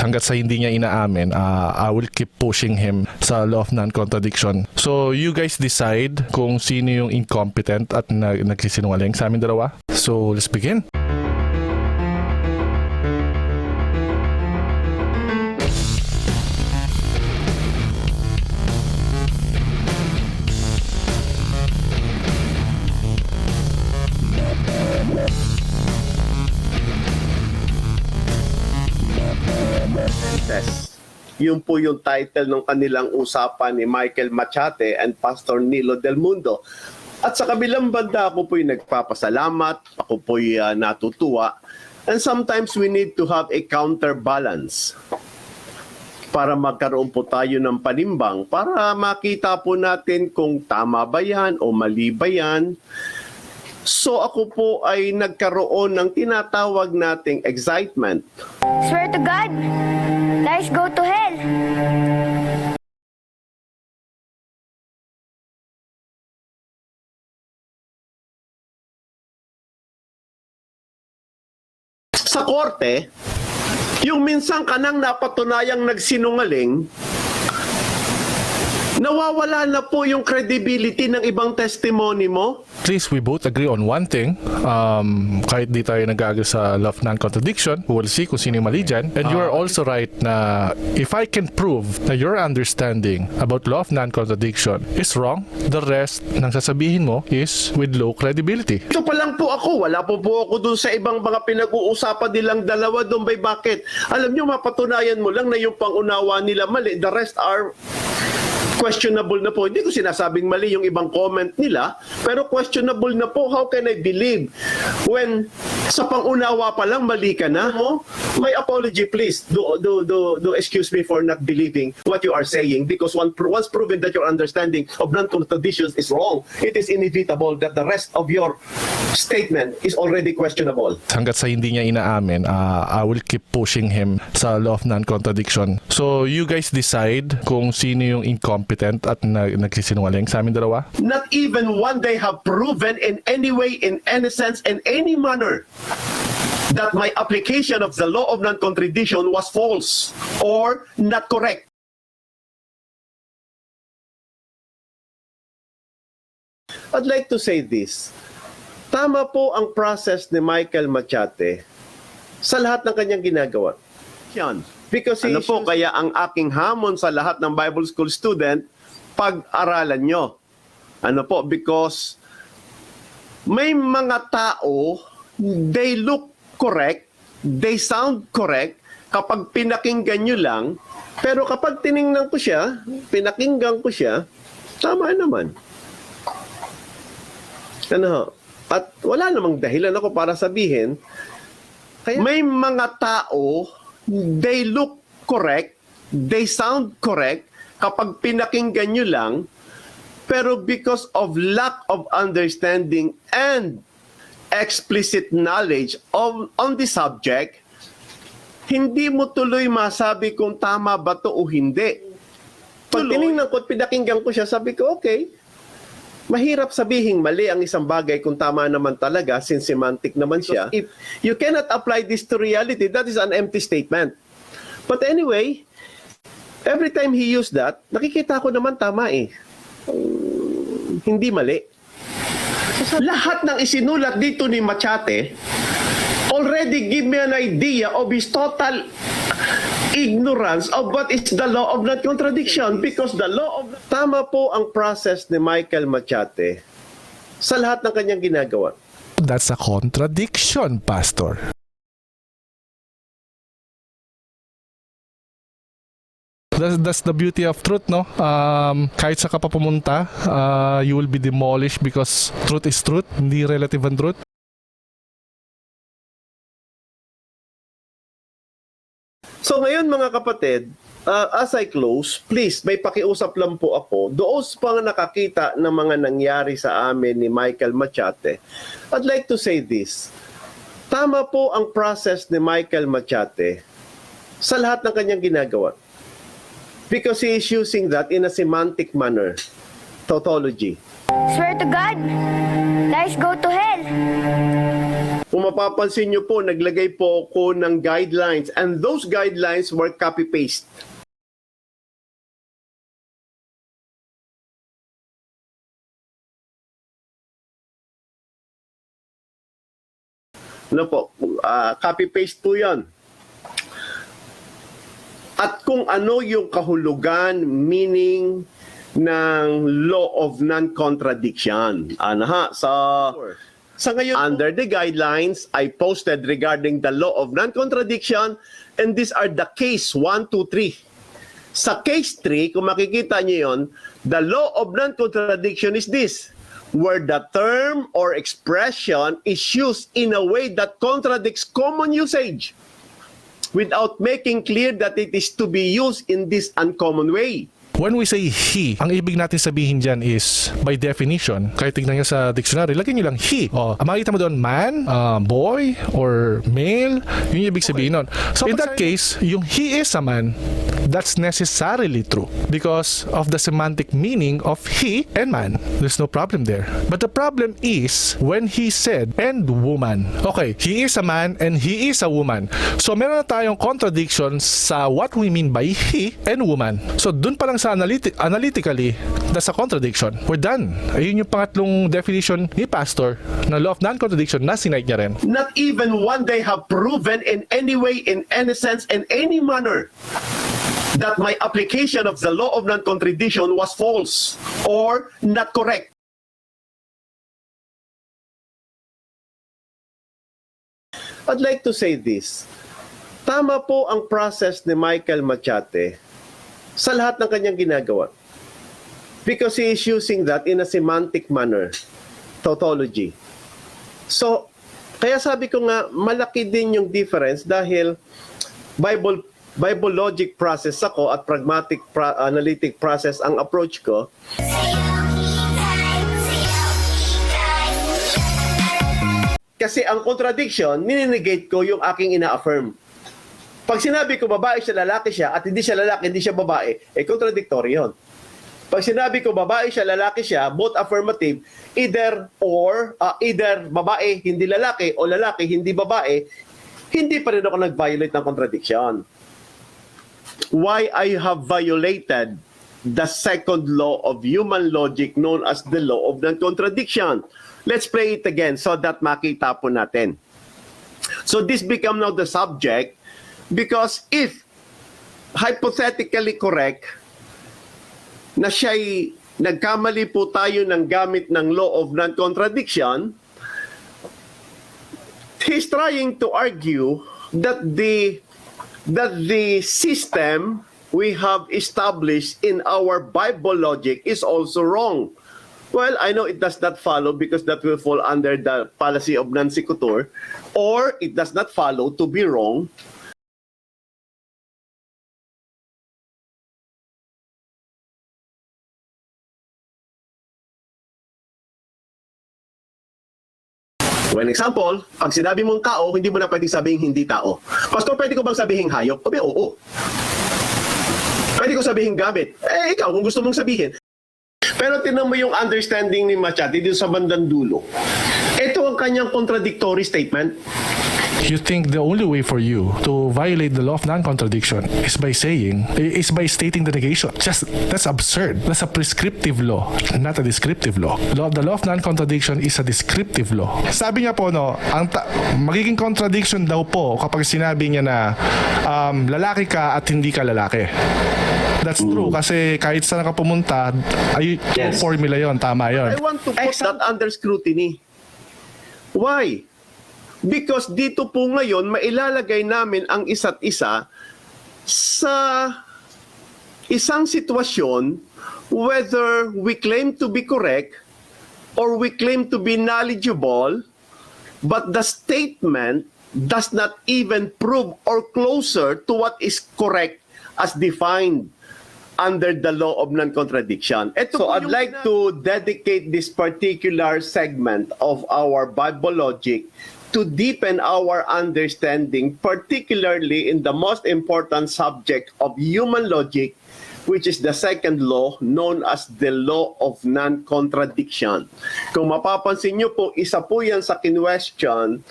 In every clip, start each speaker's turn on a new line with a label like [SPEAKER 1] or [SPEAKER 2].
[SPEAKER 1] Hanggat sa hindi niya inaamin, I will keep pushing him sa law of non-contradiction. So you guys decide kung sino yung incompetent at nagsisinungaling sa amin dalawa. So let's begin.
[SPEAKER 2] Yun po yung title ng kanilang usapan ni Michael Machate and Pastor Nilo Del Mundo. At sa kabilang banda, ako po'y nagpapasalamat, ako po'y natutuwa. And sometimes we need to have a counterbalance para magkaroon po tayo ng panimbang, para makita po natin kung tama ba yan o mali ba yan. So ako po ay nagkaroon ng tinatawag nating excitement.
[SPEAKER 3] Swear to God, lies go to hell.
[SPEAKER 2] Sa korte, yung minsan kanang napatunayang nagsinungaling, nawawala na po yung credibility ng ibang testimony mo.
[SPEAKER 1] At least we both agree on one thing. Kahit di tayo nag-agree sa law of non-contradiction, we will see kung sino yung mali dyan. And you are also right na if I can prove na your understanding about law of non-contradiction is wrong, the rest ng sasabihin mo is with low credibility.
[SPEAKER 2] Ito pa lang po ako. Wala po ako dun sa ibang mga pinag-uusapan nilang dalawa doon. Bakit? Alam nyo, mapatunayan mo lang na yung pangunawa nila mali. The rest are questionable na po. Hindi ko sinasabing mali yung ibang comment nila, pero questionable na po. How can I believe when sa pangunawa pa lang mali ka na? My apology, please. Do excuse me for not believing what you are saying, because once proven that your understanding of non-contradictions is wrong, it is inevitable that the rest of your statement is already questionable.
[SPEAKER 1] Hanggat sa hindi niya inaamin, I will keep pushing him sa law of non-contradiction. So you guys decide kung sino yung incompetent at nagsisinungaling sa amin dalawa.
[SPEAKER 2] Not even one they have proven in any way, in any sense, in any manner that my application of the law of non-contradiction was false or not correct. I'd like to say this. Tama po ang process ni Michael Machate sa lahat ng kanyang ginagawa. Yan. Because ano po, kaya ang aking hamon sa lahat ng Bible School student, pag-aralan nyo. Ano po, because may mga tao, they look correct, they sound correct, kapag pinakinggan nyo lang, pero kapag tiningnan ko siya, pinakinggan ko siya, tama naman. Ano, at wala namang dahilan ako para sabihin, kaya may mga tao, they look correct, they sound correct, kapag pinakinggan nyo lang, pero because of lack of understanding and explicit knowledge on the subject, hindi mo tuloy masabi kung tama ba to o hindi. Pag tinignan ko at pinakinggan ko siya, sabi ko, okay, mahirap sabihin mali ang isang bagay kung tama naman talaga, since semantic naman siya. If you cannot apply this to reality, that is an empty statement. But anyway, every time he used that, nakikita ko naman tama eh. Hindi mali. Lahat ng isinulat dito ni Machate already give me an idea of his total ignorance of what is the law of non-contradiction, because the law of... Tama po ang process ni Michael Machate sa lahat ng kanyang ginagawa.
[SPEAKER 1] That's a contradiction, Pastor. That's the beauty of truth, no? Kahit sa ka pa pumunta, you will be demolished because truth is truth, hindi relative ang truth.
[SPEAKER 2] So ngayon mga kapatid, as I close, please, may pakiusap lang po ako. Doon pa nakakita ng mga nangyari sa amin ni Michael Machate, I'd like to say this. Tama po ang process ni Michael Machate sa lahat ng kanyang ginagawa. Because he is using that in a semantic manner. Tautology.
[SPEAKER 3] Swear to God, lies go to hell.
[SPEAKER 2] Kung mapapansin nyo po, naglagay po ako ng guidelines and those guidelines were copy-paste. Ano po? Copy-paste po yan. At kung ano yung kahulugan, meaning ng law of non-contradiction. Sa ngayon, under the guidelines, I posted regarding the law of non-contradiction and these are the case 1, 2, 3. Sa case 3, kung makikita niyo yon, the law of non-contradiction is this, where the term or expression is used in a way that contradicts common usage without making clear that it is to be used in this uncommon way.
[SPEAKER 1] When we say he, ang ibig natin sabihin dyan is, by definition, kahit tignan nyo sa dictionary, lagyan nyo lang he. O, makikita mo doon, man, boy, or male, yun yung ibig sabihin nun. So, in that case, yung he is a man, that's necessarily true because of the semantic meaning of he and man. There's no problem there. But the problem is when he said, and woman. Okay, he is a man and he is a woman. So, meron na tayong contradiction sa what we mean by he and woman. So, dun pa lang sa analytically, that's a contradiction. We're done. Ayun yung pangatlong definition ni Pastor na law of non-contradiction na sinite niya rin.
[SPEAKER 2] Not even one they have proven in any way, in any sense, in any manner that my application of the law of non-contradiction was false or not correct. I'd like to say this. Tama po ang process ni Michael Machate sa lahat ng kanyang ginagawa. Because he is using that in a semantic manner. Tautology. So, kaya sabi ko nga, malaki din yung difference dahil Bible logic process ako at pragmatic analytic process ang approach ko. Kasi ang contradiction, nininegate ko yung aking ina-affirm. Pag sinabi ko babae siya, lalaki siya, at hindi siya lalaki, hindi siya babae, contradictory yun. Pag sinabi ko babae siya, lalaki siya, both affirmative, either babae, hindi lalaki, o lalaki, hindi babae, hindi pa rin ako nag-violate ng contradiction. Why I have violated the second law of human logic known as the law of non-contradiction. Let's play it again so that makita po natin. So this become now the subject because if hypothetically correct na siya'y nagkamali po tayo ng gamit ng law of non-contradiction, he's trying to argue that the system we have established in our Bible logic is also wrong. Well, I know it does not follow because that will fall under the fallacy of non sequitur, or it does not follow to be wrong. When example, pag sinabi mong tao, hindi mo na pwedeng sabihin hindi tao. Pastor, pwede ko bang sabihin hayop? Obe, oo. Pwede ko sabihin gamit. Ikaw, kung gusto mong sabihin. Pero tinan mo yung understanding ni Machate dito sa bandang dulo. Ito ang kanyang contradictory statement.
[SPEAKER 1] You think the only way for you to violate the law of non-contradiction is by stating the negation. That's absurd. That's a prescriptive law, not a descriptive law. The law of non-contradiction is a descriptive law. Sabi niya po, magiging contradiction daw po kapag sinabi niya na lalaki ka at hindi ka lalaki. That's true kasi kahit saan ka pumunta, formula yon, tama yon.
[SPEAKER 2] I want to put that under scrutiny. Why? Because dito po ngayon, mailalagay namin ang isa't isa sa isang sitwasyon whether we claim to be correct or we claim to be knowledgeable, but the statement does not even prove or closer to what is correct as defined under the law of non-contradiction. So I'd like to dedicate this particular segment of our Bible logic to deepen our understanding, particularly in the most important subject of human logic, which is the second law known as the law of non-contradiction. Kung mapapansin nyo po, isa po yan sa kinwestiyon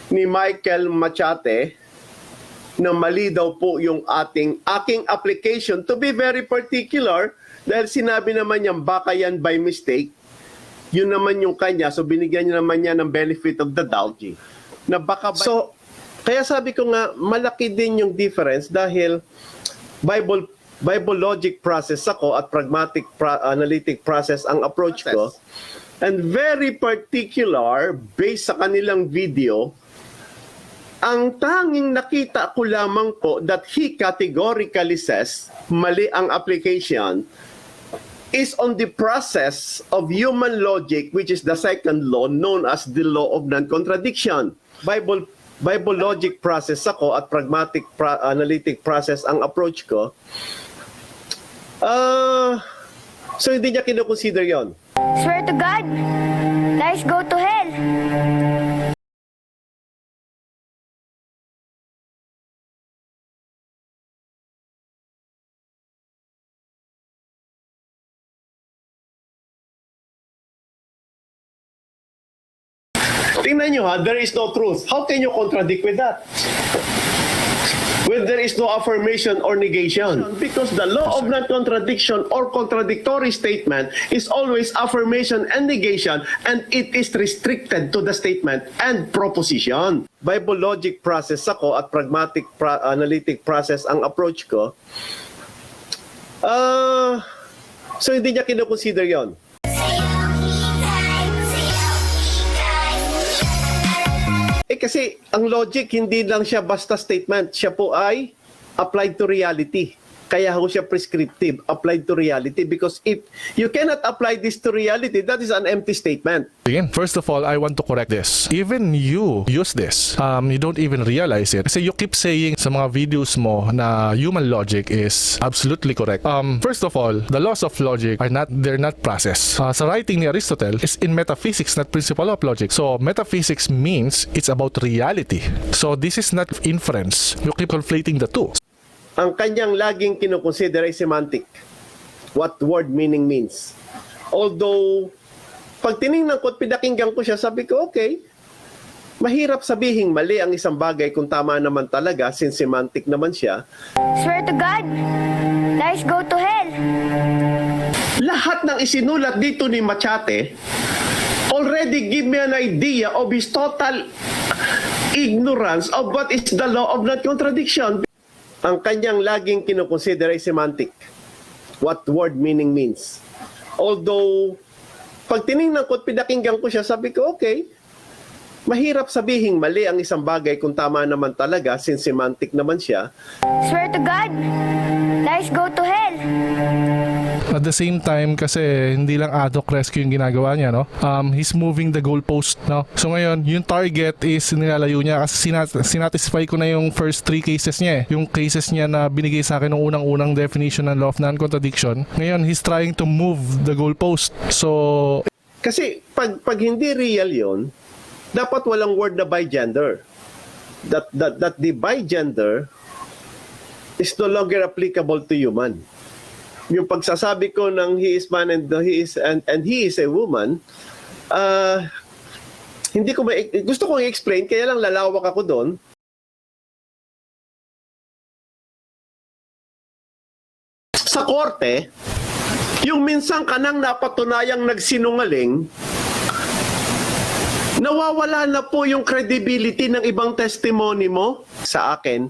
[SPEAKER 2] ni Michael Machate na mali daw po yung aking application. To be very particular, dahil sinabi naman niya baka yan by mistake, yun naman yung kanya, so binigyan niya naman niya ng benefit of the doubt. Na baka so, kaya sabi ko nga, malaki din yung difference dahil Bible logic process ako at pragmatic analytic process ang approach ko. And very particular, based sa kanilang video, ang tanging nakita ko lamang po that he categorically says mali ang application is on the process of human logic, which is the second law known as the law of non-contradiction. Bible logic process ako at pragmatic analytic process ang approach ko. So hindi niya kinoconsider yon.
[SPEAKER 3] Swear to God, let's go to hell.
[SPEAKER 2] Tingnan nyo ha, there is no truth. How can you contradict with that? When there is no affirmation or negation. Because the law of non-contradiction or contradictory statement is always affirmation and negation, and it is restricted to the statement and proposition. Bible logic process ako at pragmatic analytic process ang approach ko. So hindi niya kinoconsider yon. Kasi ang logic hindi lang siya basta statement, siya po ay applied to reality. Kaya ho siya prescriptive, applied to reality, because if you cannot apply this to reality, that is an empty statement.
[SPEAKER 1] Again, first of all, I want to correct this. Even you use this. You don't even realize it. Kasi you keep saying sa mga videos mo na human logic is absolutely correct. First of all, the laws of logic are they're not process. Sa writing ni Aristotle is in metaphysics, not principle of logic. So metaphysics means it's about reality. So this is not inference. You keep conflating the two.
[SPEAKER 2] Ang kanyang laging kinoconsider ay semantic. What word meaning means. Although, pag tinignan ko at pinakinggan ko siya, sabi ko, okay, mahirap sabihing mali ang isang bagay kung tama naman talaga, since semantic naman siya.
[SPEAKER 3] Swear to God, let's go to hell.
[SPEAKER 2] Lahat ng isinulat dito ni Machate already give me an idea of his total ignorance of what is the law of non-contradiction. Ang kanyang laging kinoconsider ay semantic. What word meaning means. Although, pag tinignan ko at pinakinggan ko siya, sabi ko, okay, mahirap sabihing mali ang isang bagay kung tama naman talaga, since semantic naman siya.
[SPEAKER 3] Swear to God, let's go to hell.
[SPEAKER 1] At the same time, kasi hindi lang ad hoc rescue yung ginagawa niya, no? He's moving the goalpost, no? So ngayon, yung target is nilalayo niya kasi sinatisfy ko na yung first 3 cases niya eh. Yung cases niya na binigay sa akin ng unang-unang definition ng law of non-contradiction. Ngayon, he's trying to move the goalpost. So,
[SPEAKER 2] kasi pag hindi real yon, dapat walang word na bigender. That the bigender is no longer applicable to human. Yung pagsasabi ko ng he is man and he is a woman, hindi ko gusto kong i-explain, kaya lang lalawak ako doon. Sa korte, yung minsan kanang napatunayang nagsinungaling, nawawala na po yung credibility ng ibang testimony mo. Sa akin,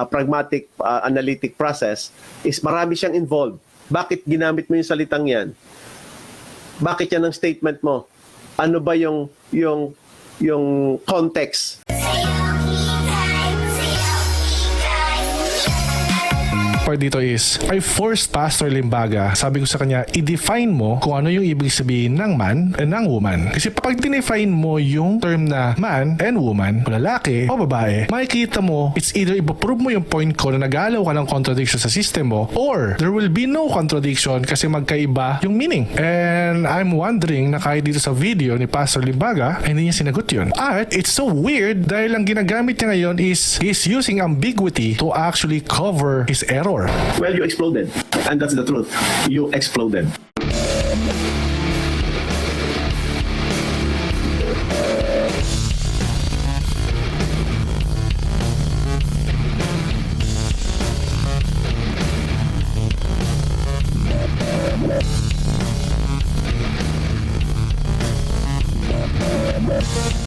[SPEAKER 2] pragmatic analytic process is marami siyang involved. Bakit ginamit mo yung salitang yan? Bakit yan ang statement mo? Ano ba yung context?
[SPEAKER 1] part dito is, I forced Ptr Limbaga, sabi ko sa kanya, i-define mo kung ano yung ibig sabihin ng man and ng woman. Kasi pag dinefine mo yung term na man and woman, o lalaki o babae, makikita mo, it's either ipaprove mo yung point ko na nag-aalaw ka ng contradiction sa system mo, or there will be no contradiction kasi magkaiba yung meaning. And I'm wondering na kahit dito sa video ni Ptr Limbaga, hindi niya sinagot yun. At it's so weird dahil ang ginagamit niya ngayon is using ambiguity to actually cover his error.
[SPEAKER 2] Well, you exploded. And that's the truth. You exploded. Thank you.